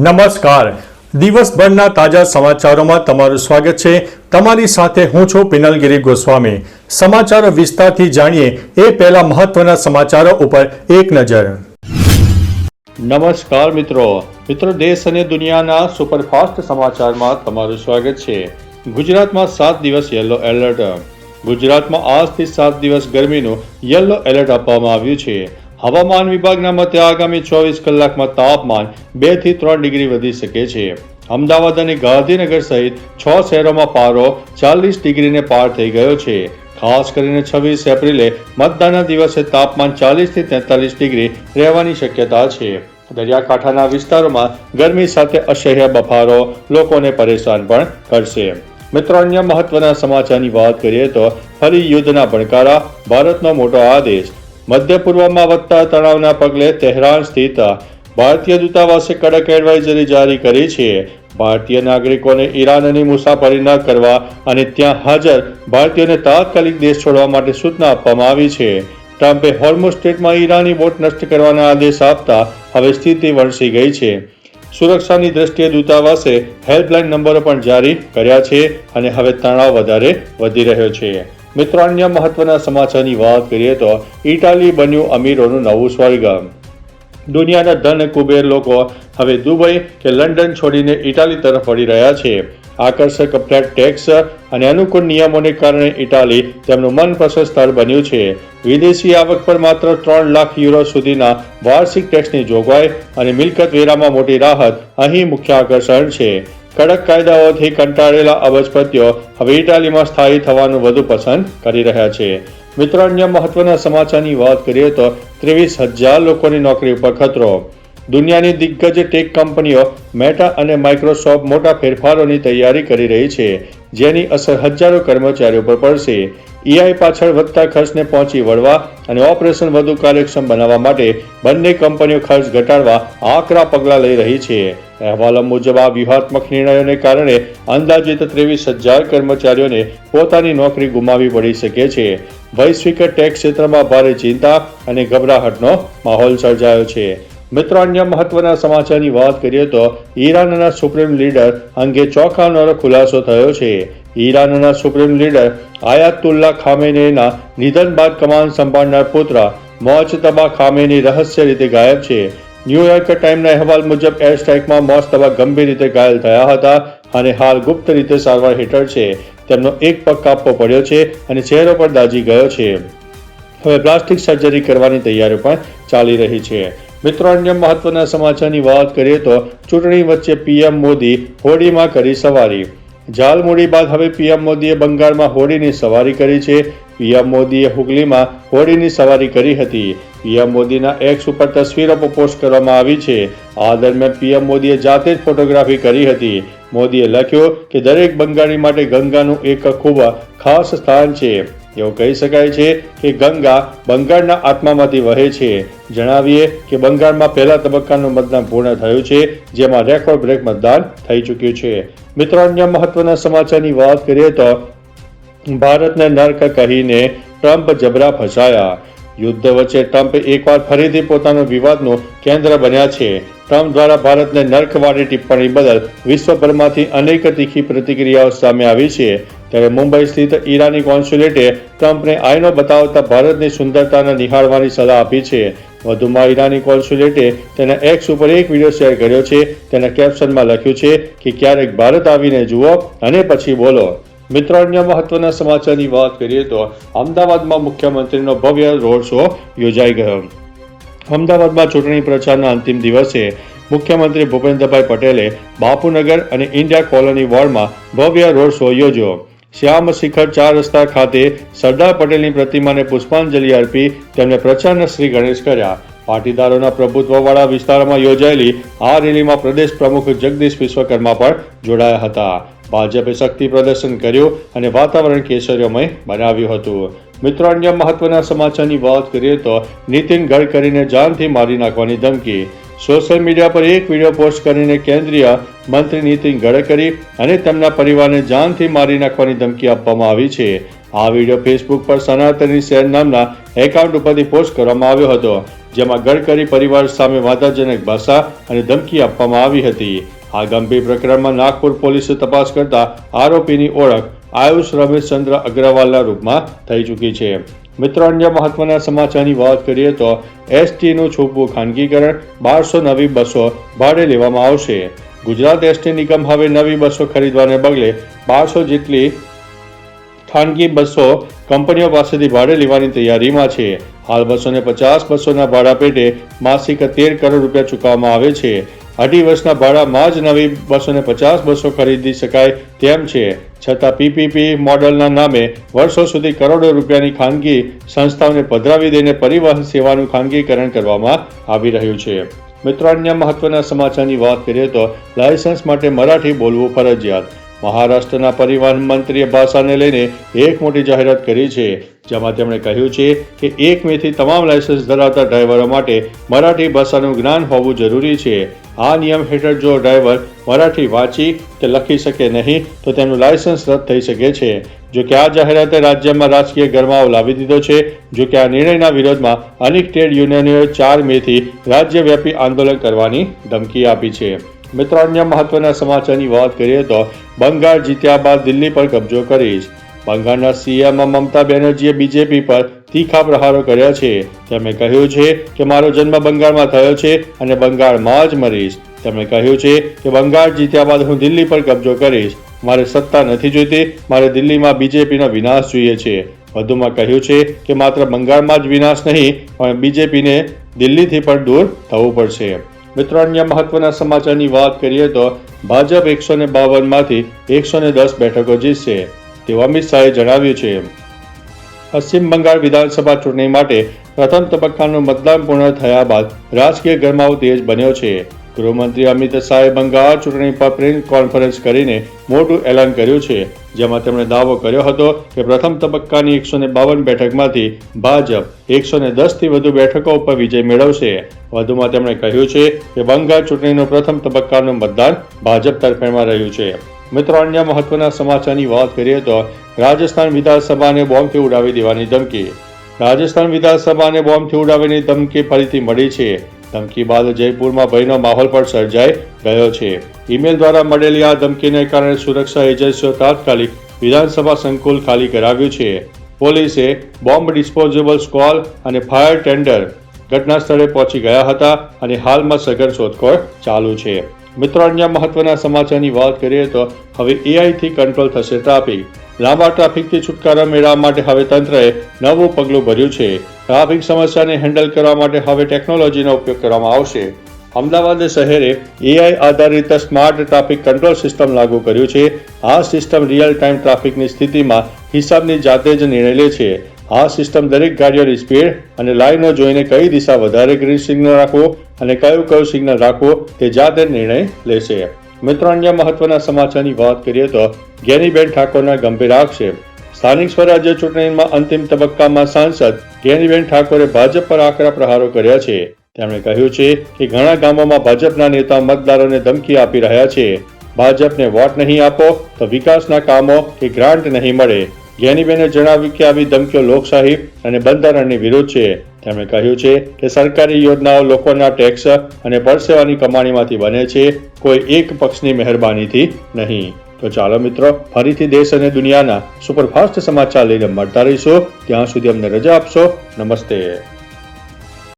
નમસ્કાર. દિવસભરના તાજા સમાચારોમાં તમારું સ્વાગત છે. તમારી સાથે હું છું પિનલગીરી ગોસ્વામી. સમાચારો વિસ્તારથી જાણીએ એ પહેલા મહત્વના સમાચારો ઉપર એક નજર. નમસ્કાર મિત્રો, દેશ અને દુનિયાના સુપરફાસ્ટ સમાચારમાં તમારું સ્વાગત છે. ગુજરાતમાં 7 દિવસ યલો એલર્ટ. ગુજરાતમાં આજથી 7 દિવસ ગરમીનું યલો એલર્ટ આપવામાં આવ્યું છે. હવામાન વિભાગના મતે આગામી 24 કલાકમાં તાપમાન 2 થી 3 ડિગ્રી વધી શકે છે. અમદાવાદ અને ગાંધીનગર સહિત 6 શહેરોમાં પારો 40 ડિગ્રીને પાર થઈ ગયો છે. ખાસ કરીને 26 એપ્રિલે મતદાનના દિવસે તાપમાન 40 થી 43 ડિગ્રી રહેવાની શક્યતા છે. દરિયાકાંઠાના વિસ્તારોમાં ગરમી સાથે અસહ્ય બફારો લોકોને પરેશાન પણ કરશે. મિત્રો, અન્ય મહત્વના સમાચારની વાત કરીએ તો ફરી યુદ્ધના ભણકારા, ભારતનો મોટો આદેશ. મધ્ય પૂર્વમાં વધતા તણાવના પગલે તહેરાન સ્થિત ભારતીય દૂતાવાસે કડક એડવાઇઝરી જારી કરી છે. ભારતીય નાગરિકોને ઈરાનની મુસાફરી ન કરવા અને ત્યાં હાજર ભારતીયોને તાત્કાલિક દેશ છોડવા માટે સૂચના આપવામાં આવી છે. ટ્રમ્પે હોર્મુઝ સ્ટ્રેટમાં ઈરાની બોટ નષ્ટ કરવાના આદેશ આપતા હવે સ્થિતિ વણસી ગઈ છે. સુરક્ષાની દ્રષ્ટિએ દૂતાવાસે હેલ્પલાઇન નંબરો પણ જારી કર્યા છે અને હવે તણાવ વધારે વધી રહ્યો છે. મિત્રો, અન્ય મહત્વના સમાચારની વાત કરીએ તો ઇટાલી બન્યું અમીરોનું નવું સ્વર્ગ. દુનિયાના ધન કુબેર લોકો હવે દુબઈ કે લંડન છોડીને ઇટાલી તરફ વળી રહ્યા છે. આકર્ષક ફ્લેટ ટેક્સ અને અનુકૂળ નિયમોને કારણે ઇટાલી તેમનું મનપસંદ સ્થળ બન્યું છે. વિદેશી આવક પર માત્ર 3 લાખ યુરો સુધીના વાર્ષિક ટેક્સની જોગવાઈ અને મિલકત વેરામાં મોટી રાહત અહીં મુખ્ય આકર્ષણ છે. કડક કાયદાઓથી કંટાળેલા અબજપતિઓ હવે ઇટાલીમાં સ્થાયી થવાનું વધુ પસંદ કરી રહ્યા છે. મિત્રો, અન્ય મહત્વના સમાચારની વાત કરીએ તો 23,000 લોકોની નોકરી ઉપર ખતરો. દુનિયાની દિગ્ગજ ટેક કંપનીઓ મેટા અને માઇક્રોસોફ્ટ મોટા ફેરફારોની તૈયારી કરી રહી છે, જેની અસર હજારો કર્મચારીઓ પર પડશે. એઆઈ પાછળ વધતા ખર્ચને પહોંચી વળવા અને ઓપરેશન વધુ કાર્યક્ષમ બનાવવા માટે બંને કંપનીઓ ખર્ચ ઘટાડવા આકરા પગલાં લઈ રહી છે. અહેવાલો મુજબ આ વ્યૂહાત્મક નિર્ણયોને કારણે અંદાજિત 23,000 કર્મચારીઓને પોતાની નોકરી ગુમાવવી પડી શકે છે. વૈશ્વિક ટેક ક્ષેત્રમાં ભારે ચિંતા અને ગભરાહટનો માહોલ સર્જાયો છે. મિત્રો, અન્ય મહત્વના સમાચારની વાત કરીએ તો ઈરાનના સુપ્રીમ લીડર અંગે ચોંકાવનારો ખુલાસો થયો છે. ઈરાનના સુપ્રીમ લીડર આયાતુલ્લા ખામેનેઈના નિધન બાદ કમાન સંભાળનાર પુત્ર મોજતબા ખામેની રહસ્ય રીતે ગાયબ છે. ન્યૂયોર્ક ટાઈમના અહેવાલ મુજબ એર સ્ટ્રાઇકમાં મોજતબા ગંભીર રીતે ઘાયલ થયા હતા અને હાલ ગુપ્ત રીતે સારવાર હેઠળ છે. તેમનો એક પગ કાપવો પડ્યો છે અને ચહેરો પર દાઝી ગયો છે. હવે પ્લાસ્ટિક સર્જરી કરવાની તૈયારીઓ પણ ચાલી રહી છે. મિત્રો, અન્ય મહત્વના સમાચારની વાત કરીએ તો ચૂંટણી વચ્ચે પીએમ મોદી હોડીમાં કરી સવારી. ઝાલમુડી બાદ હવે પીએમ મોદીએ બંગાળમાં હોડીની સવારી કરી છે. પીએમ મોદીએ હુગલીમાં હોડીની સવારી કરી હતી. પીએમ મોદીના એક્સ ઉપર તસવીરો પોસ્ટ કરવામાં આવી છે. આ દરમિયાન પીએમ મોદીએ જાતે જ ફોટોગ્રાફી કરી હતી. મોદીએ લખ્યું કે દરેક બંગાળી માટે ગંગાનું એક ખૂબ ખાસ સ્થાન છે. એવું કહી શકાય છે કે ગંગા બંગાળના આત્મામાંથી વહે છે. જણાવીએ કે બંગાળમાં પહેલા તબક્કાનું મતદાન પૂર્ણ થયું છે, જેમાં રેકોર્ડ બ્રેક મતદાન થઈ ચૂક્યું છે. મિત્રો, અન્ય મહત્વના સમાચારની વાત કરીએ તો ભારતને નર્ક કહીને ટ્રમ્પ જબરા ફસાયા. યુદ્ધ વચ્ચે ટ્રમ્પ એકવાર ફરીથી પોતાના વિવાદનું કેન્દ્ર બન્યા છે. ટ્રમ્પ દ્વારા ભારતને નર્કવાળી ટિપ્પણી બદલ વિશ્વભરમાંથી અનેક તીખી પ્રતિક્રિયાઓ સામે આવી છે. ત્યારે મુંબઈ સ્થિત ઈરાની કોન્સ્યુલેટે ટ્રમ્પને આઈનો બતાવતા ભારતની સુંદરતાને નિહાળવાની સલાહ આપી છે. વધુમાં ઈરાની કોન્સ્યુલેટે તેના એક્સ ઉપર એક વિડીયો શેર કર્યો છે. તેના કેપ્શનમાં લખ્યું છે કે ક્યારેક ભારત આવીને જુઓ અને પછી બોલો. મિત્રો, અન્ય મહત્વના સમાચારની વાત કરીએ તો અમદાવાદમાં મુખ્યમંત્રીનો ભવ્ય રોડ શો યોજાઈ ગયો. અમદાવાદમાં ચૂંટણી પ્રચારના અંતિમ દિવસે મુખ્યમંત્રી ભૂપેન્દ્રભાઈ પટેલે બાપુનગર અને ઇન્ડિયા કોલોની વોર્ડમાં ભવ્ય રોડ શો યોજ્યો. શ્યામ શિખર 4 રસ્તા ખાતે સરદાર પટેલની પ્રતિમાને પુષ્પાંજલિ અર્પી તેમને પ્રચારના શ્રી ગણેશ કર્યા. પાટીદારોના પ્રભુત્વવાળા વિસ્તારોમાં યોજાયેલી આ રેલીમાં પ્રદેશ પ્રમુખ જગદીશ વિશ્વકર્મા પણ જોડાયા હતા. ભાજપે શક્તિ પ્રદર્શન કર્યું અને વાતાવરણ કેસરીમય બનાવ્યું હતું. મિત્રો, અન્ય મહત્વના સમાચારની વાત કરીએ તો નીતિન ગડકરીને જાનથી મારી નાખવાની ધમકી. સોશિયલ મીડિયા પર એક વિડીયો પોસ્ટ કરીને કેન્દ્રીય મંત્રી નીતિન ગડકરી અને તેમના પરિવારને જાનથી મારી નાખવાની ધમકી આપવામાં આવી છે. આ વિડીયો ફેસબુક પર સનાતની શેર નામના એકાઉન્ટ ઉપરથી પોસ્ટ કરવામાં આવ્યો હતો, જેમાં ગડકરી પરિવાર સામે વાંધાજનક ભાષા અને ધમકી આપવામાં આવી હતી. આ ગંભીર પ્રકરણમાં નાગપુર પોલીસે તપાસ કરતા આરોપીની ઓળખ આયુષ રમેશચંદ્ર અગ્રવાલના રૂપમાં થઈ ચૂકી છે. મિત્રો, અન્ય મહત્વના સમાચારની વાત કરીએ તો એસટીનું છૂપું ખાનગીકરણ, 1200 નવી બસો ભાડે લેવામાં આવશે. ગુજરાત એસટી નિગમ હવે નવી બસો ખરીદવાને બદલે 1200 જેટલી ખાનગી બસો કંપનીઓ પાસેથી ભાડે લેવાની તૈયારીમાં છે. હાલ 250 બસોના ભાડા પેટે માસિક 13 કરોડ રૂપિયા ચૂકવવામાં આવે છે. 2.5 વર્ષના ભાડામાં જ નવી 250 બસો ખરીદી શકાય તેમ છે. છતાં પીપીપી મોડલના નામે વર્ષો સુધી કરોડો રૂપિયાની ખાનગી સંસ્થાઓને પધરાવી દઈને પરિવહન સેવાનું ખાનગીકરણ કરવામાં આવી રહ્યું છે. મિત્રો, અન્ય મહત્વના સમાચારની વાત કરીએ તો લાયસન્સ માટે મરાઠી બોલવું ફરજિયાત. મહારાષ્ટ્રના પરિવહન મંત્રીએ ભાષાને લઈને એક મોટી જાહેરાત કરી છે, જેમાં તેમણે કહ્યું છે કે 1 મેથી તમામ લાયસન્સ ધરાવતા ડ્રાઈવરો માટે મરાઠી ભાષાનું જ્ઞાન હોવું જરૂરી છે. આ નિયમ હેઠળ જો ડ્રાઈવર મરાઠી વાંચી કે લખી શકે નહીં તો તેનું લાયસન્સ રદ થઈ શકે છે. જો કે આ જાહેરાતે રાજ્યમાં રાજકીય ગરમાવો લાવી દીધો છે. જો કે આ નિર્ણયના વિરોધમાં અનેક ટ્રેડ યુનિયનોએ 4 મેથી રાજ્યવ્યાપી આંદોલન કરવાની ધમકી આપી છે. મિત્રો, અન્ય મહત્વના સમાચારની વાત કરીએ તો બંગાળ જીત્યા બાદ દિલ્હી પર કબજો કરીશ. બંગાળના સીએમ મમતા બેનર્જીએ બીજેપી પર તીખા પ્રહારો કર્યા છે. તેમણે કહ્યું છે કે મારો જન્મ બંગાળમાં થયો છે અને બંગાળમાં જ મરીશ. તેમણે કહ્યું છે કે બંગાળ જીત્યા બાદ હું દિલ્હી પર કબજો કરીશ. મારે સત્તા નથી જોઈતી, મારે દિલ્હીમાં બીજેપીનો વિનાશ જોઈએ છે. વધુમાં કહ્યું છે કે માત્ર બંગાળમાં જ વિનાશ નહીં પણ બીજેપીને દિલ્હીથી પણ દૂર થવું પડશે. મિત્રો, અન્ય મહત્વના સમાચારની વાત કરીએ તો ભાજપ 152 માંથી 110 બેઠકો જીતશે તેવું અમિત શાહે જણાવ્યું છે. પશ્ચિમ બંગાળ વિધાનસભા ચૂંટણી માટે પ્રથમ તબક્કાનું મતદાન પૂર્ણ થયા બાદ રાજકીય ગરમાવો તેજ બન્યો છે. ગૃહમંત્રી અમિત શાહે બંગાળ ચૂંટણી પર પ્રેસ કોન્ફરન્સ કરીને મોટું એલાન કર્યું છે, જેમાં તેમણે દાવો કર્યો હતો કે પ્રથમ તબક્કાની 152 બેઠકમાંથી ભાજપ 110 થી વધુ બેઠકો ઉપર વિજય મેળવશે. વધુમાં તેમણે કહ્યું છે કે બંગાળ ચૂંટણીનું પ્રથમ તબક્કાનું મતદાન ભાજપ તરફેણમાં રહ્યું છે. મિત્રો, અન્ય મહત્વના સમાચારની વાત કરીએ તો રાજસ્થાન વિધાનસભાને બોમ્બથી ઉડાવી દેવાની ધમકી. રાજસ્થાન વિધાનસભાને બોમ્બથી ઉડાવવાની ધમકી ફરીથી મળી છે. ધમકી બાદ જયપુરમાં ભયનો માહોલ પણ સર્જાઈ ગયો છે. ઈમેલ દ્વારા મળેલી આ ધમકીને કારણે સુરક્ષા એજન્સીઓ તાત્કાલિક વિધાનસભા સંકુલ ખાલી કરાવ્યું છે. પોલીસે બોમ્બ ડિસ્પોઝેબલ સ્ક્વોડ અને ફાયર ટેન્ડર ઘટના સ્થળે પહોંચી ગયા હતા અને હાલમાં સઘન શોધખોળ ચાલુ છે. મિત્રો, અન્ય મહત્વના સમાચારની વાત કરીએ તો હવે એઆઈથી કંટ્રોલ થશે ટ્રાફિક. લાંબા ટ્રાફિકથી છુટકારો મેળવવા માટે હવે તંત્રએ નવું પગલું ભર્યું છે. ટ્રાફિક સમસ્યાને હેન્ડલ કરવા માટે હવે ટેકનોલોજીનો ઉપયોગ કરવામાં આવશે. અમદાવાદ શહેરે એઆઈ આધારિત સ્માર્ટ ટ્રાફિક કંટ્રોલ સિસ્ટમ લાગુ કર્યું છે. આ સિસ્ટમ રિયલ ટાઈમ ટ્રાફિકની સ્થિતિમાં હિસાબની જાતે જ નિર્ણય લે છે. આ સિસ્ટમ દરેક ગાડીઓની સ્પીડ અને લાઈનો જોઈને કઈ દિશા વધારે ગ્રીન સિગ્નલ રાખવું અને કયું સિગ્નલ રાખવું તે જાતે નિર્ણય લેશે. મિત્રો, અન્ય મહત્વના સમાચારની વાત કરીએ તો જ્ઞાનીબેન ઠાકોરના ગંભીર આક્ષેપ. સ્થાનિક સ્વરાજ્ય ચૂંટણીમાં અંતિમ તબક્કામાં સાંસદ જ્ઞાનીબેન ઠાકોરે ભાજપ પર આકરા પ્રહારો કર્યા છે. તેમણે કહ્યું છે કે ઘણા ગામોમાં ભાજપના નેતા મતદારોને ધમકી આપી રહ્યા છે. ભાજપને વોટ નહીં આપો તો વિકાસના કામો કે ગ્રાન્ટ નહીં મળે. જ્ઞાનીબેને જણાવ્યું કે આવી ધમકીઓ લોકશાહી અને બંધારણની વિરુદ્ધ છે. તેમણે કહ્યું છે કે સરકારી યોજનાઓ લોકોના ટેક્સ અને પરસેવાની કમાણીમાંથી બને છે, કોઈ એક પક્ષની મહેરબાનીથી નહીં. તો ચાલો મિત્રો, ફરીથી દેશ અને દુનિયાના સુપરફાસ્ટ સમાચાર લઈને મળતા રહીશું. ત્યાં સુધી અમને રજા આપશો. નમસ્તે.